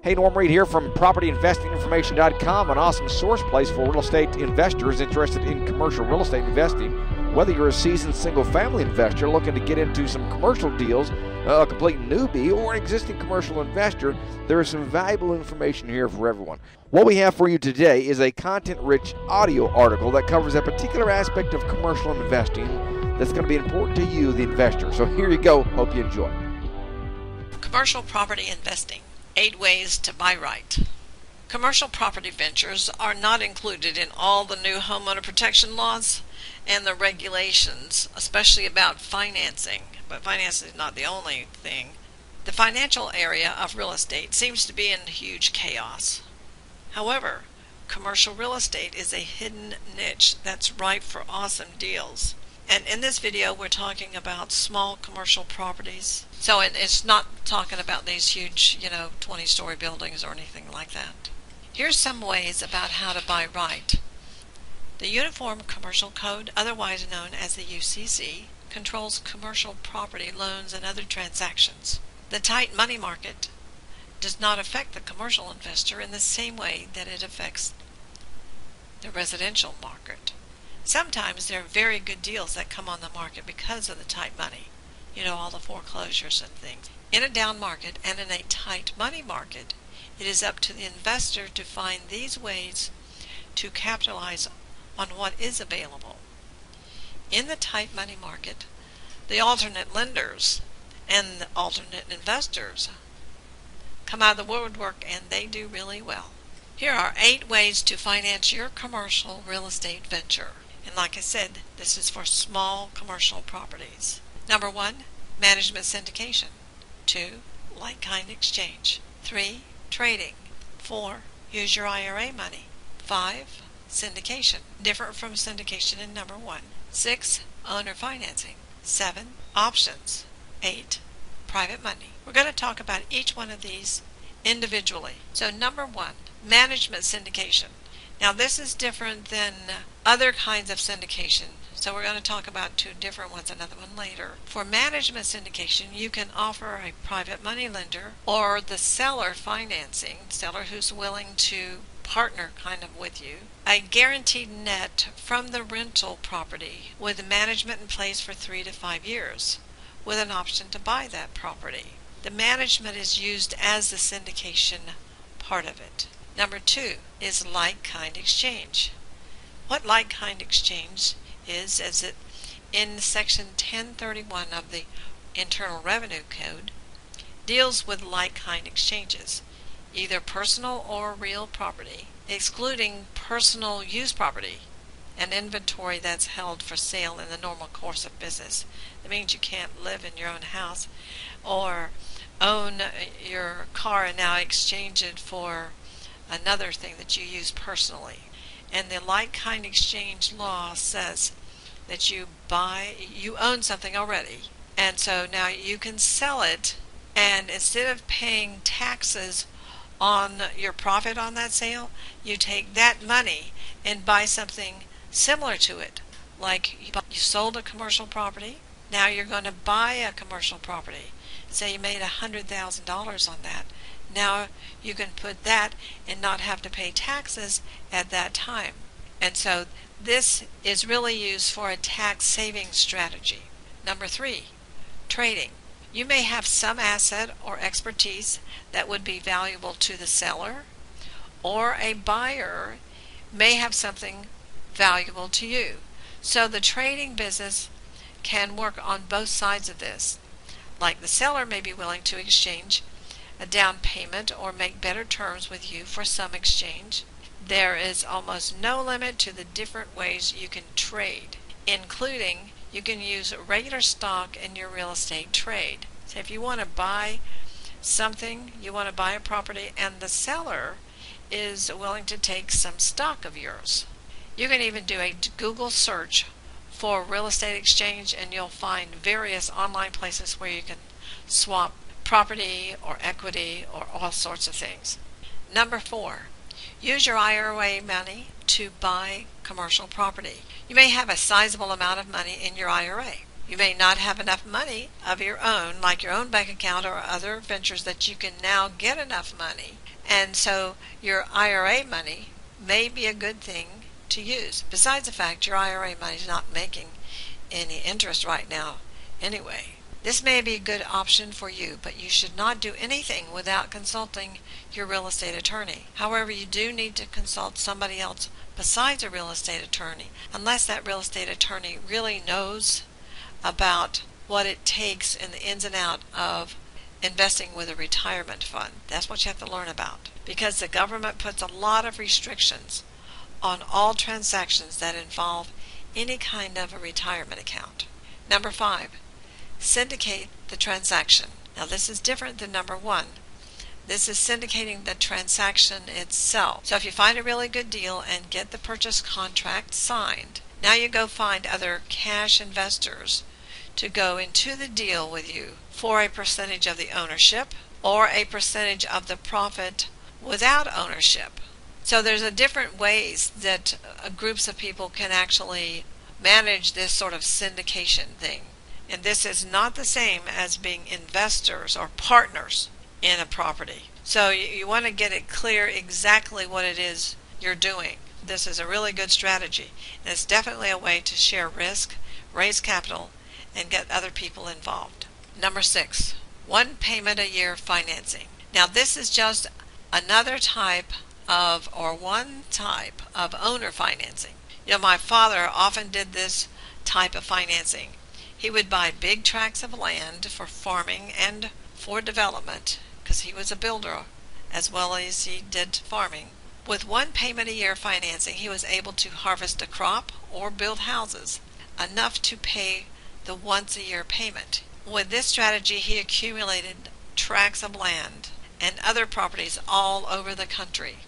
Hey, Norm Reed here from PropertyInvestingInformation.com, an awesome source place for real estate investors interested in commercial real estate investing. Whether you're a seasoned single-family investor looking to get into some commercial deals, a complete newbie, or an existing commercial investor, there is some valuable information here for everyone. What we have for you today is a content-rich audio article that covers a particular aspect of commercial investing that's going to be important to you, the investor. So here you go. Hope you enjoy. Commercial property investing. 8 ways to buy right. Commercial property ventures are not included in all the new homeowner protection laws and the regulations, especially about financing. But financing is not the only thing. The financial area of real estate seems to be in huge chaos. However, commercial real estate is a hidden niche that's ripe for awesome deals. And in this video, we're talking about small commercial properties. So it's not talking about these huge, 20-story buildings or anything like that. Here's some ways about how to buy right. The Uniform Commercial Code, otherwise known as the UCC, controls commercial property loans and other transactions. The tight money market does not affect the commercial investor in the same way that it affects the residential market. Sometimes there are very good deals that come on the market because of the tight money. All the foreclosures and things. In a down market and in a tight money market, it is up to the investor to find these ways to capitalize on what is available. In the tight money market, the alternate lenders and the alternate investors come out of the woodwork, and they do really well. Here are 8 ways to finance your commercial real estate venture. And like I said, this is for small commercial properties. Number 1, management syndication. 2, like-kind exchange. 3, trading. 4, use your IRA money. 5, syndication. Different from syndication in number 1. 6, owner financing. 7, options. 8, private money. We're going to talk about each one of these individually. So number 1, management syndication. Now this is different than other kinds of syndication. So we're going to talk about 2 different ones, another one later. For management syndication, you can offer a private money lender or the seller financing, seller who's willing to partner kind of with you, a guaranteed net from the rental property with management in place for 3 to 5 years with an option to buy that property. The management is used as the syndication part of it. Number 2 is like-kind exchange. What like-kind exchange is it in section 1031 of the Internal Revenue Code deals with like-kind exchanges, either personal or real property, excluding personal use property and inventory that's held for sale in the normal course of business. That means you can't live in your own house or own your car and now exchange it for another thing that you use personally. And the like-kind exchange law says that you own something already, and so now you can sell it, and instead of paying taxes on your profit on that sale, you take that money and buy something similar to it. Like you sold a commercial property, now you're going to buy a commercial property. Say you made $100,000 on that. Now you can put that and not have to pay taxes at that time. And so this is really used for a tax saving strategy. Number 3, trading. You may have some asset or expertise that would be valuable to the seller, or a buyer may have something valuable to you. So the trading business can work on both sides of this. Like the seller may be willing to exchange a down payment or make better terms with you for some exchange. There is almost no limit to the different ways you can trade, including you can use regular stock in your real estate trade. So if you want to buy something, you want to buy a property, and the seller is willing to take some stock of yours. You can even do a Google search for real estate exchange, and you'll find various online places where you can swap property or equity or all sorts of things. Number 4, use your IRA money to buy commercial property. You may have a sizable amount of money in your IRA. You may not have enough money of your own, like your own bank account or other ventures that you can now get enough money. And so your IRA money may be a good thing to use. Besides the fact your IRA money is not making any interest right now anyway. This may be a good option for you, but you should not do anything without consulting your real estate attorney. However, you do need to consult somebody else besides a real estate attorney, unless that real estate attorney really knows about what it takes and the ins and out of investing with a retirement fund. That's what you have to learn about, because the government puts a lot of restrictions on all transactions that involve any kind of a retirement account. Number 5, syndicate the transaction. Now this is different than number 1. This is syndicating the transaction itself. So if you find a really good deal and get the purchase contract signed, now you go find other cash investors to go into the deal with you for a percentage of the ownership or a percentage of the profit without ownership. So there's a different ways that groups of people can actually manage this sort of syndication thing. And this is not the same as being investors or partners in a property. So you want to get it clear exactly what it is you're doing. This is a really good strategy. And it's definitely a way to share risk, raise capital, and get other people involved. Number 6, one payment a year financing. Now this is just another type of, or one type of owner financing. You know, my father often did this type of financing. He would buy big tracts of land for farming and for development, because he was a builder as well as he did farming. With one payment a year financing, he was able to harvest a crop or build houses, enough to pay the once a year payment. With this strategy, he accumulated tracts of land and other properties all over the country.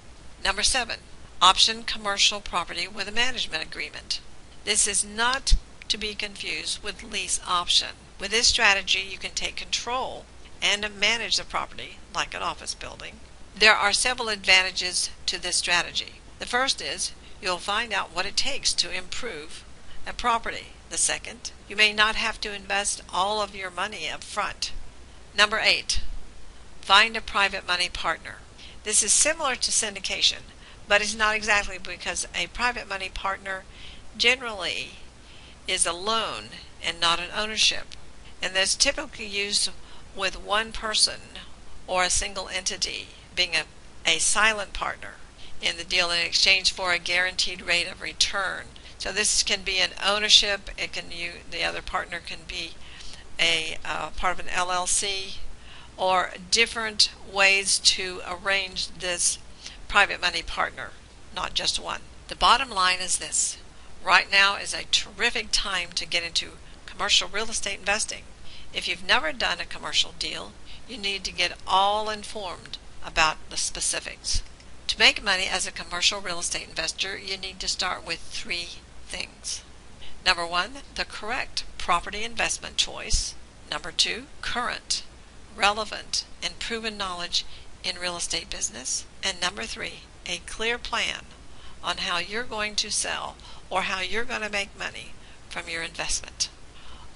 Number 7, option commercial property with a management agreement. This is not to be confused with lease option. With this strategy, you can take control and manage the property like an office building. There are several advantages to this strategy. The first is you'll find out what it takes to improve a property. The second, you may not have to invest all of your money up front. Number 8, find a private money partner. This is similar to syndication, but it's not exactly, because a private money partner generally is a loan and not an ownership. And that's typically used with one person or a single entity being a silent partner in the deal in exchange for a guaranteed rate of return. So this can be an ownership. It can the other partner can be a part of an LLC, or different ways to arrange this private money partner, not just one. The bottom line is this: right now is a terrific time to get into commercial real estate investing. If you've never done a commercial deal, you need to get all informed about the specifics. To make money as a commercial real estate investor, you need to start with 3 things. Number 1, the correct property investment choice. Number 2, current, relevant, and proven knowledge in real estate business. And number 3, a clear plan on how you're going to sell or how you're going to make money from your investment.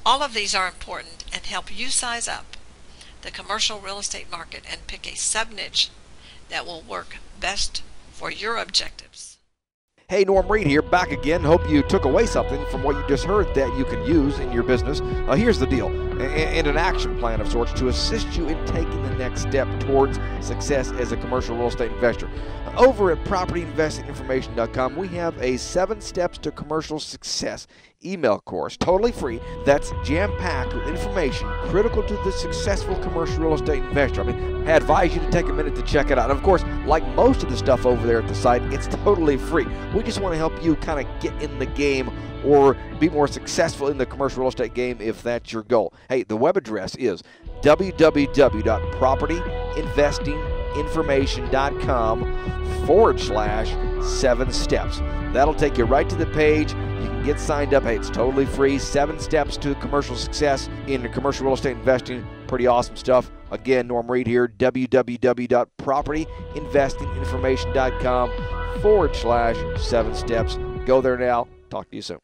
All of these are important and help you size up the commercial real estate market and pick a sub-niche that will work best for your objectives. Hey, Norm Reed here, back again. Hope you took away something from what you just heard that you can use in your business. Here's the deal, and an action plan of sorts to assist you in taking the next step towards success as a commercial real estate investor. Over at PropertyInvestingInformation.com, we have a 7 Steps to Commercial Success email course, totally free, that's jam-packed with information critical to the successful commercial real estate investor. I mean, I advise you to take a minute to check it out. And of course, like most of the stuff over there at the site, it's totally free. We just want to help you kind of get in the game or be more successful in the commercial real estate game if that's your goal. Hey, the web address is www.PropertyInvestingInformation.com/7 steps. That'll take you right to the page. You can get signed up. Hey, it's totally free. 7 steps to commercial success in commercial real estate investing. Pretty awesome stuff. Again, Norm Reed here, www.PropertyInvestingInformation.com/7 steps. Go there now. Talk to you soon.